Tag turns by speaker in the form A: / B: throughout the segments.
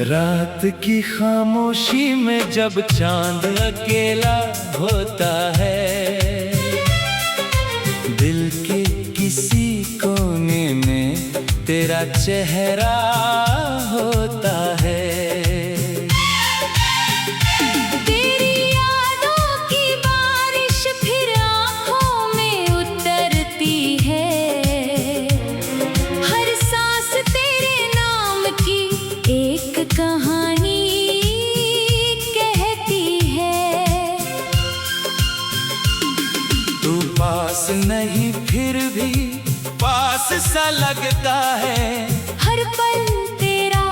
A: रात की खामोशी में जब चांद अकेला होता है, दिल के किसी कोने में तेरा चेहरा होता है।
B: तेरी यादों की बारिश फिर आँखों में उतरती है, हर सांस तेरे नाम की एक कहानी कहती है।
A: तू पास नहीं फिर भी पास सा लगता है,
B: हर पल तेरा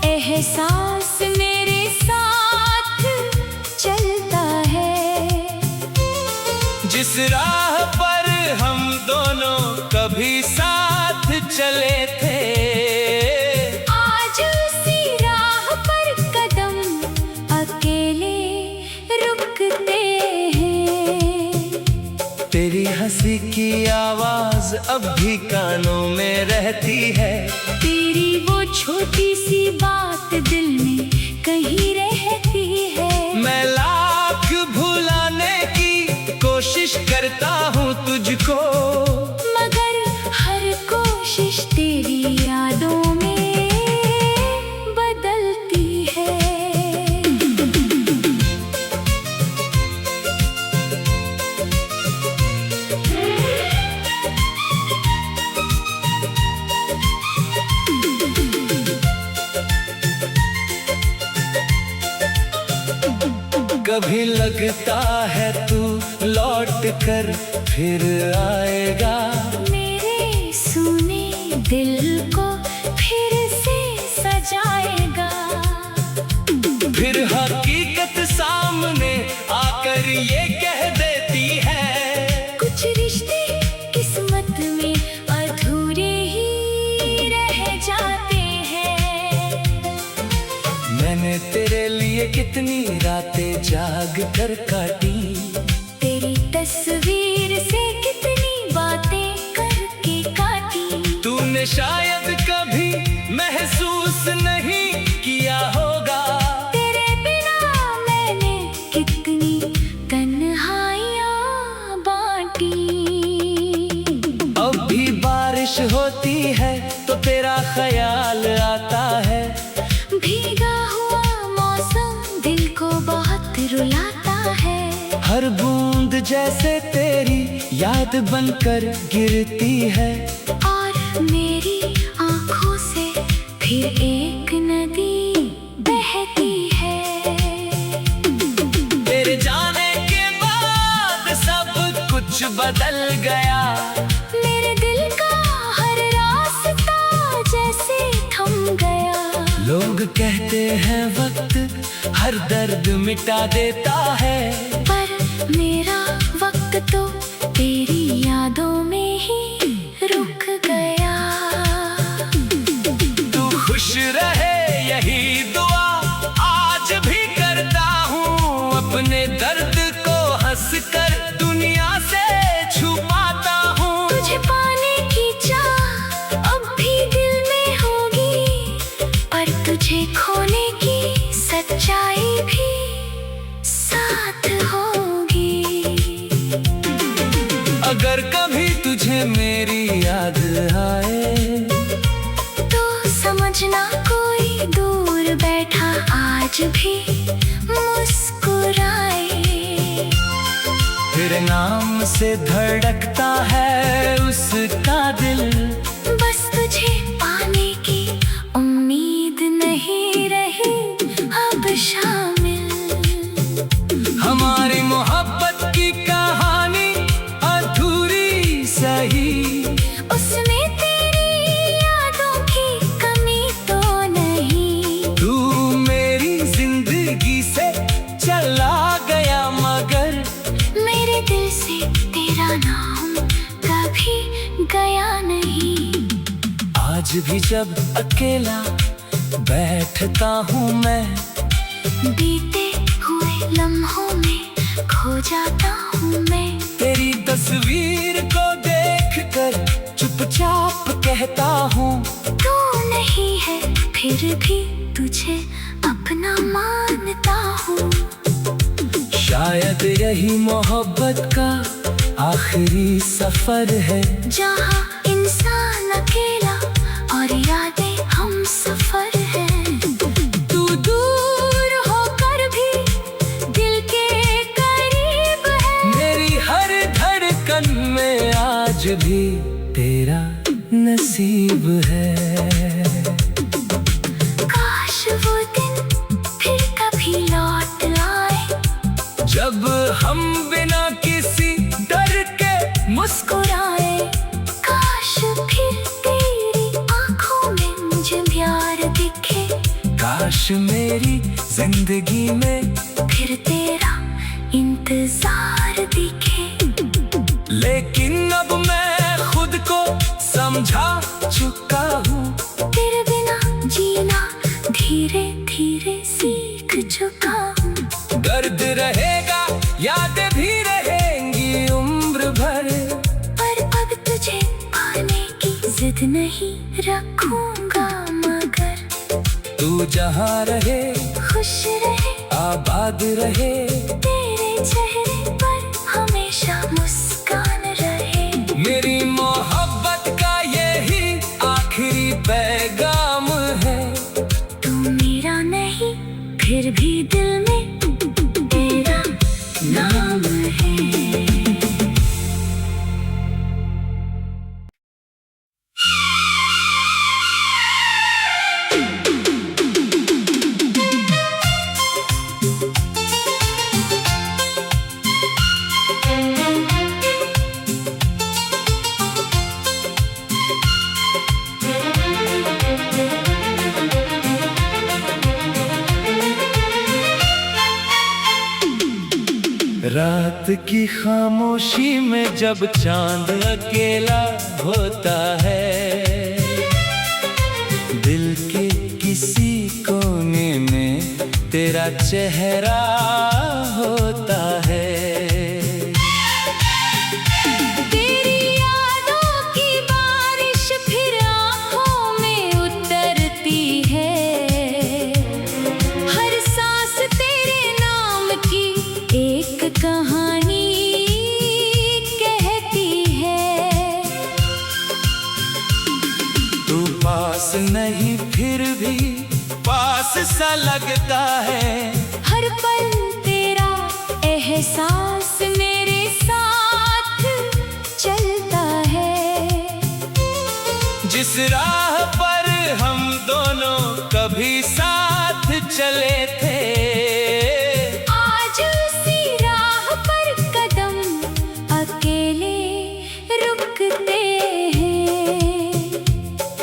B: एहसास मेरे साथ चलता है।
A: जिस राह पर हम दोनों कभी साथ चले थे,
B: आज उसी राह पर कदम अकेले रुकते हैं।
A: तेरी हंसी की आवाज अब भी कानों में रहती है,
B: तेरी वो छोटी सी बात दिल में कहीं रहती है।
A: मैं लाख भुलाने की कोशिश करता हूँ तुझको,
B: मगर हर कोशिश तेरी यादों में बदलती है।
A: कभी लगता है तू लौट कर फिर आएगा,
B: मेरे सुने दिल को फिर से सजाएगा।
A: फिर हकीकत सामने आकर ये कह देती है,
B: कुछ रिश्ते किस्मत में अधूरे ही रह जाते हैं।
A: मैंने तेरे लिए कितनी रातें जाग कर काटी,
B: तेरी तस्वीर से कितनी बातें करके काटी।
A: तूने शायद कभी महसूस नहीं किया होगा,
B: तेरे बिना मैंने कितनी तन्हाइयाँ बांटी।
A: अब भी बारिश होती है तो तेरा ख्याल आता है,
B: भीगा हुआ मौसम दिल को बहुत रुलाता है।
A: हर बूंद जैसे तेरी याद बनकर गिरती है,
B: और मेरी आँखों से फिर एक नदी बहती है।
A: तेरे जाने के बाद सब कुछ बदल गया,
B: मेरे दिल का हर रास्ता जैसे थम गया।
A: लोग कहते हैं वक्त हर दर्द मिटा देता है,
B: पर मेरा वक्त तो तेरी यादों में ही रुक गया।
A: तू खुश रहे यही दुआ आज भी करता हूँ, अपने दर्द को हंसकर दुनिया से छुपाता हूँ।
B: तुझे पाने की चाह अब भी दिल में होगी, पर तुझे खोने की सच्चाई भी साथ होगी।
A: अगर कभी तुझे मेरी याद आए,
B: तो समझना कोई दूर बैठा आज भी मुस्कुराए।
A: तेरे नाम से धड़कता है उसका दिल,
B: बस तुझे पाने की उम्मीद नहीं रही अब शामिल।
A: हमारी मोहब्बत की कहानी अधूरी सही,
B: उसमें तेरी यादों की कमी तो नहीं।
A: तू मेरी जिंदगी से चला गया मगर
B: मेरे दिल से तेरा नाम कभी गया नहीं।
A: आज भी जब अकेला बैठता हूँ मैं,
B: बीते हुए लम्हों में खो जाता हूँ मैं।
A: तेरी तस्वीर को देखकर चुपचाप कहता हूँ,
B: तू नहीं है फिर भी तुझे न मानता हूँ।
A: शायद यही मोहब्बत का आखिरी सफर है,
B: जहाँ इंसान अकेला और यादें हम सफर हैं। तू दूर होकर भी दिल के करीब है।
A: मेरी हर धड़कन में आज भी तेरा नसीब है।
B: काश वो दिन फिर कभी लौट आए,
A: जब हम बिना किसी डर के
B: मुस्कुराए। काश फिर तेरी आंखों में मुझे प्यार दिखे।
A: काश मेरी जिंदगी में
B: फिर तेरा इंतजार दिखे।
A: लेकिन अब मैं खुद को समझा चुका हूँ,
B: तेरे बिना जीना धीरे धीरे सीख चुका हूँ।
A: दर्द रहेगा, यादें भी रहेंगी उम्र भर,
B: पर अब तुझे पाने की जिद नहीं रखूंगा। मगर
A: तू जहाँ रहे
B: खुश रहे,
A: आबाद रहे,
B: तेरे चेहरे पर हमेशा मुस्कान रहे।
A: मेरी मोहब्बत का यही आखिरी पैगाम है।
B: तू मेरा नहीं फिर भी दिल में तेरा नाम है।
A: रात की खामोशी में जब चांद अकेला होता है, दिल के किसी कोने में तेरा चेहरा होता है।
B: तेरी यादों की बारिश फिर आँखों में उतरती है। हर सांस तेरे नाम की एक कहानी कहती है।
A: तू पास नहीं फिर भी पास सा लगता है।
B: हर पल तेरा एहसास मेरे साथ चलता है।
A: जिस राह पर हम दोनों कभी साथ चले थे,
B: आज उसी राह पर कदम अकेले रुकते हैं।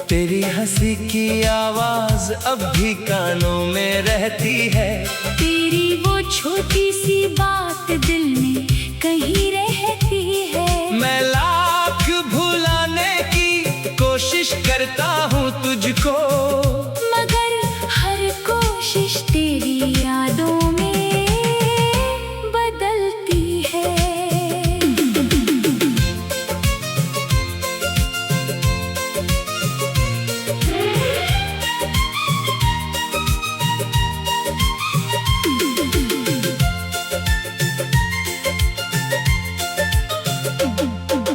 A: तेरी हंसी की आवाज अब भी कानों में रहती है।
B: तेरी वो छोटी सी बात दिल में कहीं रहती है।
A: मैं लाख भुलाने की कोशिश करता हूँ तुझको,
B: मगर हर कोशिश तेरी यादों में बदलती है।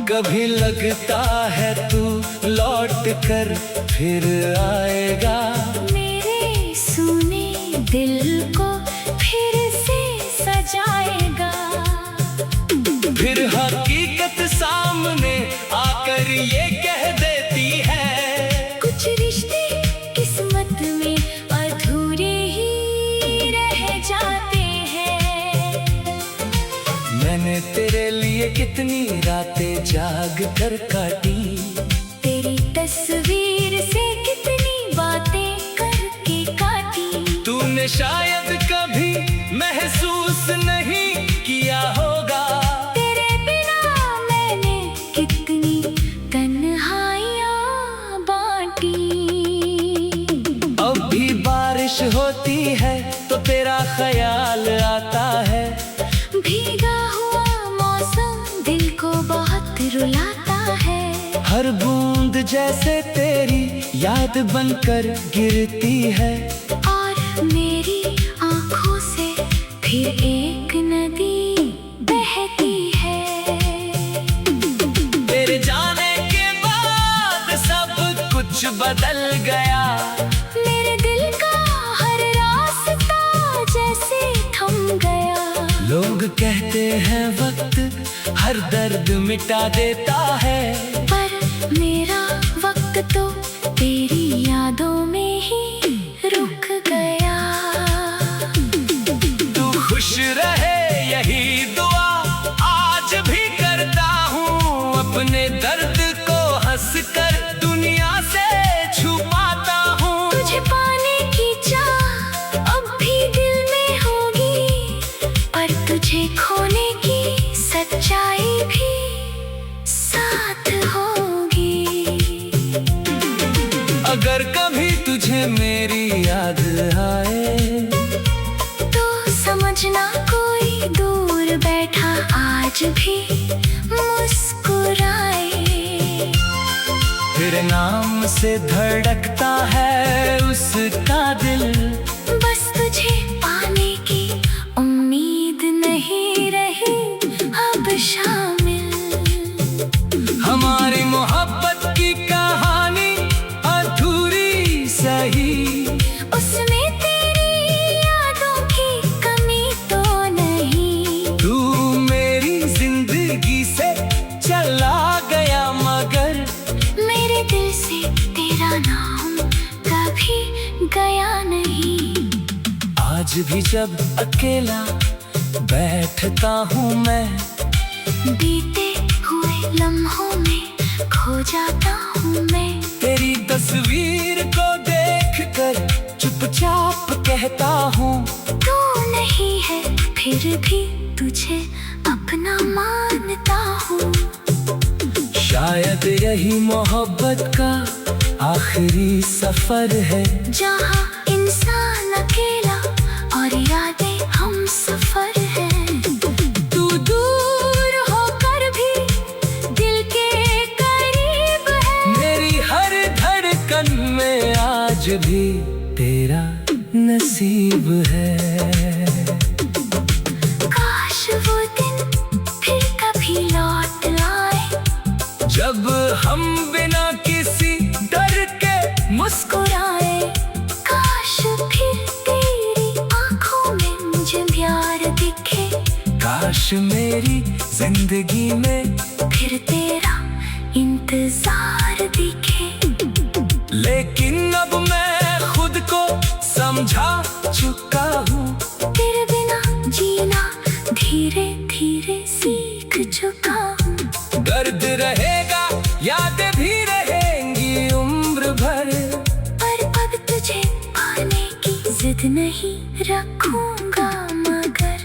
A: कभी लगता है तू लौट कर फिर आएगा,
B: मेरे सुने दिल को फिर से सजाएगा।
A: फिर हकीकत सामने आकर ये कह देती है,
B: कुछ रिश्ते किस्मत में अधूरे ही रह जाते हैं।
A: मैंने तेरे लिए कितनी रातें जाग कर काटी,
B: तेरी तस्वीर से कितनी बातें करके काटी।
A: तूने शायद कभी महसूस नहीं किया होगा,
B: तेरे बिना मैंने कितनी तन्हाइयाँ बांटी।
A: अब भी बारिश होती है तो तेरा ख्याल आता है।
B: भीगा हुआ मौसम दिल को बहुत रुलाता है।
A: हर बूंद जैसे तेरी याद बनकर गिरती है।
B: और मेरी आंखों से फिर एक नदी बहती है।
A: तेरे जाने के बाद सब कुछ बदल गया।
B: मेरे दिल का हर रास्ता जैसे थम गया।
A: लोग कहते हैं वक्त हर दर्द मिटा देता है,
B: पर मेरा वक्त तो तेरी यादों में ही रुक गया।
A: तू खुश रहे यही दुआ आज भी करता हूँ। अपने दर्द को हंस कर दुनिया से छुपाता हूँ।
B: तुझे पाने की चाह अब भी दिल में होगी, पर तुझे खोने की सच्चाई भी साथ होगी।
A: अगर कभी तुझे मेरी याद आए
B: तो समझना कोई दूर बैठा आज भी मुस्कुराए।
A: तेरे नाम से धड़कता है उसका दिल,
B: बस तुझे पाने की उम्मीद नहीं रही अब शामिल।
A: हमारी मोहब्बत की कहानी अधूरी सही,
B: उसमें तेरी यादों की कमी तो नहीं।
A: तू मेरी जिंदगी से चला गया मगर
B: मेरे दिल से तेरा नाम कभी गया नहीं।
A: आज भी जब अकेला बैठता हूँ मैं,
B: बीते हुए लम्हों में खो जाता हूँ मैं।
A: तेरी तस्वीर को देखकर चुपचाप कहता हूँ।
B: तू नहीं है फिर भी तुझे अपना मानता हूँ।
A: शायद यही मोहब्बत का आखिरी सफर है,
B: जहाँ इंसान अकेला और यादें हम सफर हैं। तू दूर होकर भी दिल के करीब है।
A: मेरी हर धड़कन में आज भी तेरा नसीब है।
B: काश वो दिन फिर कभी लौट आए,
A: जब हम बिना किसी डर के
B: मुस्कुराए। काश फिर तेरी आंखों में मुझे प्यार दिखे।
A: काश मेरी जिंदगी में
B: फिर तेरा इंतजार दिखे।
A: लेकिन अब मैं खुद को समझा चुका हूँ।
B: तेरे बिना जीना धीरे धीरे सीख चुका हूँ।
A: दर्द रहेगा यादें भी रहेंगी उम्र भर,
B: पर अब तुझे पाने की जिद नहीं रखूंगा मगर।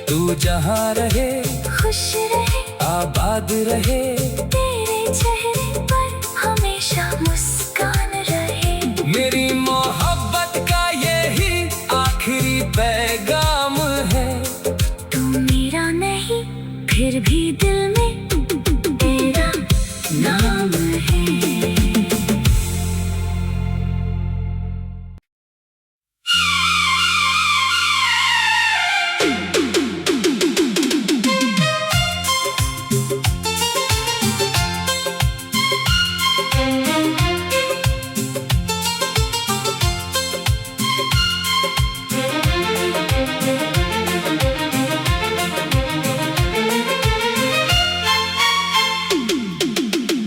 A: तू जहाँ रहे
B: खुश रहे
A: आबाद रहे,
B: तेरे चेहरे पर हमेशा मुस्कान रहे।
A: मेरी मोहब्बत का यही आखिरी पैगाम है।
B: तू मेरा नहीं फिर भी दिल में तेरा नाम है।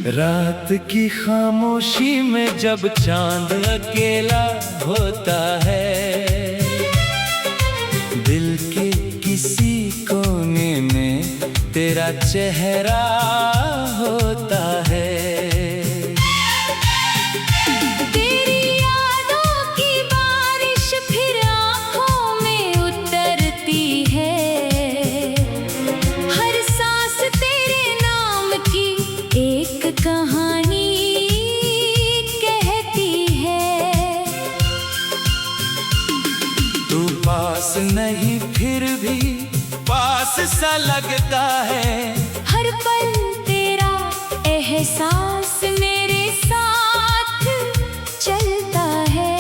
A: रात की खामोशी में जब चांद अकेला होता है, दिल के किसी कोने में तेरा चेहरा होता है।
B: तेरी यादों की बारिश फिर आँखों में उतरती है। हर सांस तेरे नाम की एक कहानी कहती है।
A: तू पास नहीं फिर भी पास सा लगता है।
B: हर पल तेरा एहसास मेरे साथ चलता है।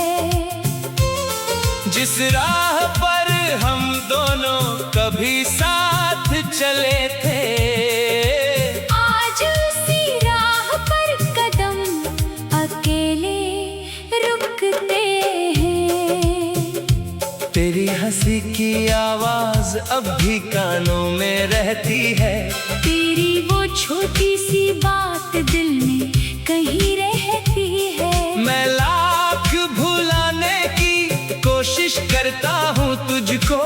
A: चले थे।
B: आज उसी राह पर कदम अकेले रुकते हैं।
A: तेरी हंसी की आवाज अब भी कानों में रहती है।
B: तेरी वो छोटी सी बात दिल में कहीं रहती है।
A: मैं लाख भुलाने की कोशिश करता हूँ तुझको,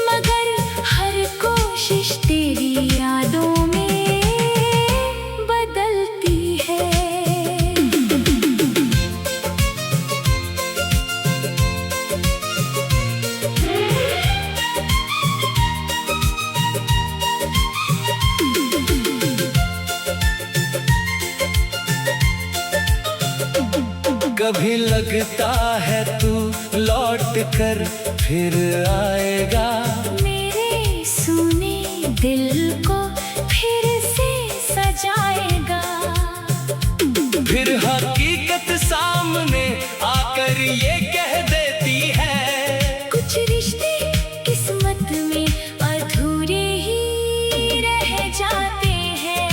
B: मगर हर कोशिश तेरी यादों में बदलती है।
A: कभी लगता है तू लौट कर फिर आएगा,
B: मेरे सुने दिल को फिर से सजाएगा।
A: फिर हकीकत सामने आकर ये कह देती है,
B: कुछ रिश्ते किस्मत में अधूरे ही रह जाते हैं।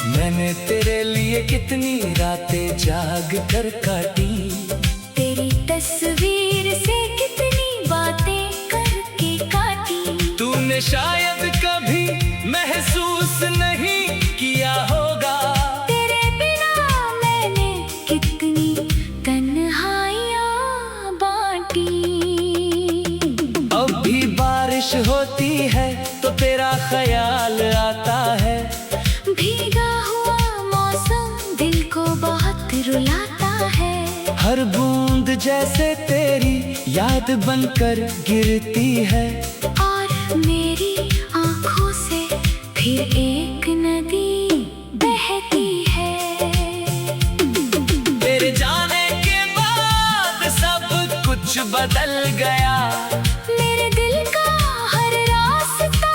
A: मैंने तेरे लिए कितनी रातें जाग कर काटी,
B: तेरी तस्वीर से कितनी बातें करके काटी।
A: तूने शायद कभी महसूस नहीं किया होगा,
B: तेरे बिना मैंने कितनी तन्हाइयाँ बांटी।
A: अब भी बारिश होती है तो तेरा ख्याल आता है।
B: भीगा हुआ मौसम दिल को बहुत रुलाता है।
A: हर बूंद जैसे तेरी याद बनकर गिरती है।
B: और मेरी आँखों से फिर एक नदी बहती है।
A: तेरे जाने के बाद सब कुछ बदल गया।
B: मेरे दिल का हर रास्ता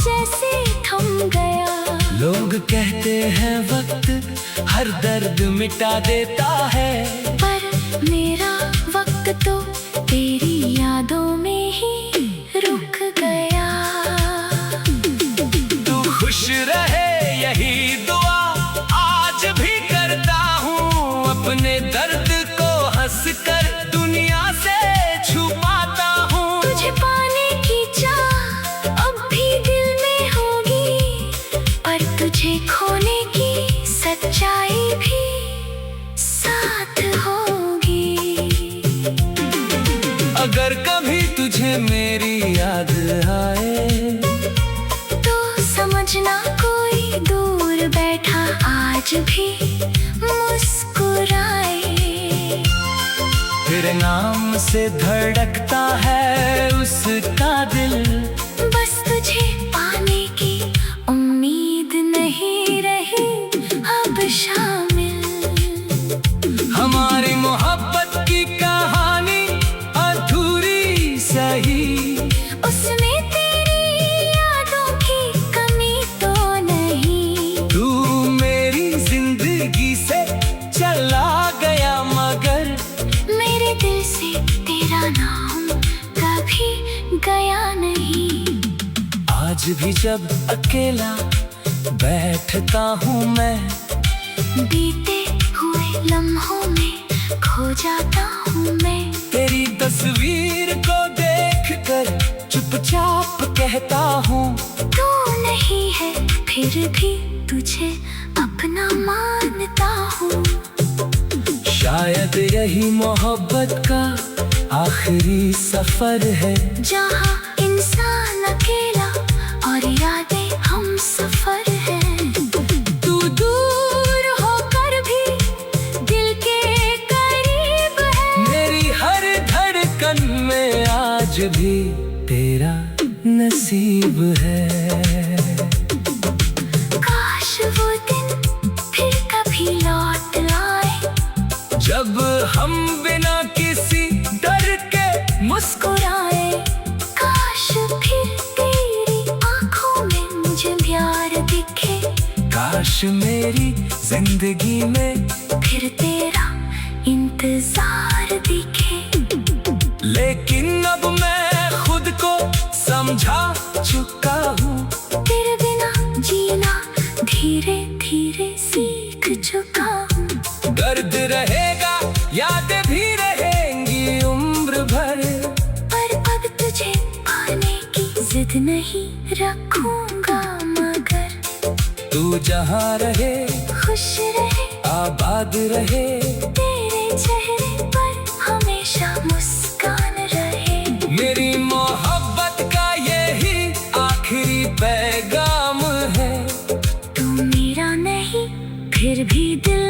B: जैसे थम गया।
A: लोग कहते हैं वक्त हर दर्द मिटा देता है,
B: पर मेरा वक्त तो तेरी यादों में ही रुक गया।
A: तू खुश रहे यही दुआ आज भी करता हूँ। अपने दर्द को हंस कर दुनिया से छुपाता हूँ।
B: तुझे पाने की चाह अब भी दिल में होगी, पर तुझे खोने की सच्चाई भी साथ होगी।
A: अगर कभी तुझे मेरी याद आए
B: तो समझना कोई दूर बैठा आज भी मुस्कुराए।
A: तेरे नाम से धड़कता है उसका दिल,
B: बस तुझे पाने की उम्मीद नहीं रही अब शामिल।
A: हमारी मोहब्बत की कहानी अधूरी सही,
B: उसमें तेरी यादों की कमी तो नहीं।
A: तू मेरी जिंदगी से चला गया मगर
B: मेरे दिल से तेरा नाम कभी गया नहीं।
A: आज भी जब अकेला बैठता हूँ मैं,
B: बीते हुए लम्हों में खो जाता हूँ मैं।
A: तेरी तस्वीर को देखकर चुपचाप कहता हूँ,
B: तू नहीं है फिर भी तुझे अपना मानता हूँ।
A: शायद यही मोहब्बत का आखिरी सफर है,
B: जहाँ इंसान अकेला और यादें हम सफर हैं। तू दूर होकर भी दिल के करीब है।
A: मेरी हर धड़कन में आज भी तेरा नसीब है।
B: काश वो दिन फिर कभी लौट आए,
A: जब हम बिना किसी डर के
B: मुस्कुराए। काश फिर तेरी आंखों में मुझे प्यार दिखे।
A: काश मेरी जिंदगी में
B: फिर तेरा इंतजार दिखे।
A: लेकिन अब मैं खुद को समझा चुका
B: याद नहीं रखूंगा मगर
A: तू जहाँ रहे
B: खुश रहे,
A: आबाद रहे,
B: तेरे चेहरे पर हमेशा मुस्कान रहे।
A: मेरी मोहब्बत का यही आखिरी पैगाम है।
B: तू मेरा नहीं फिर भी दिल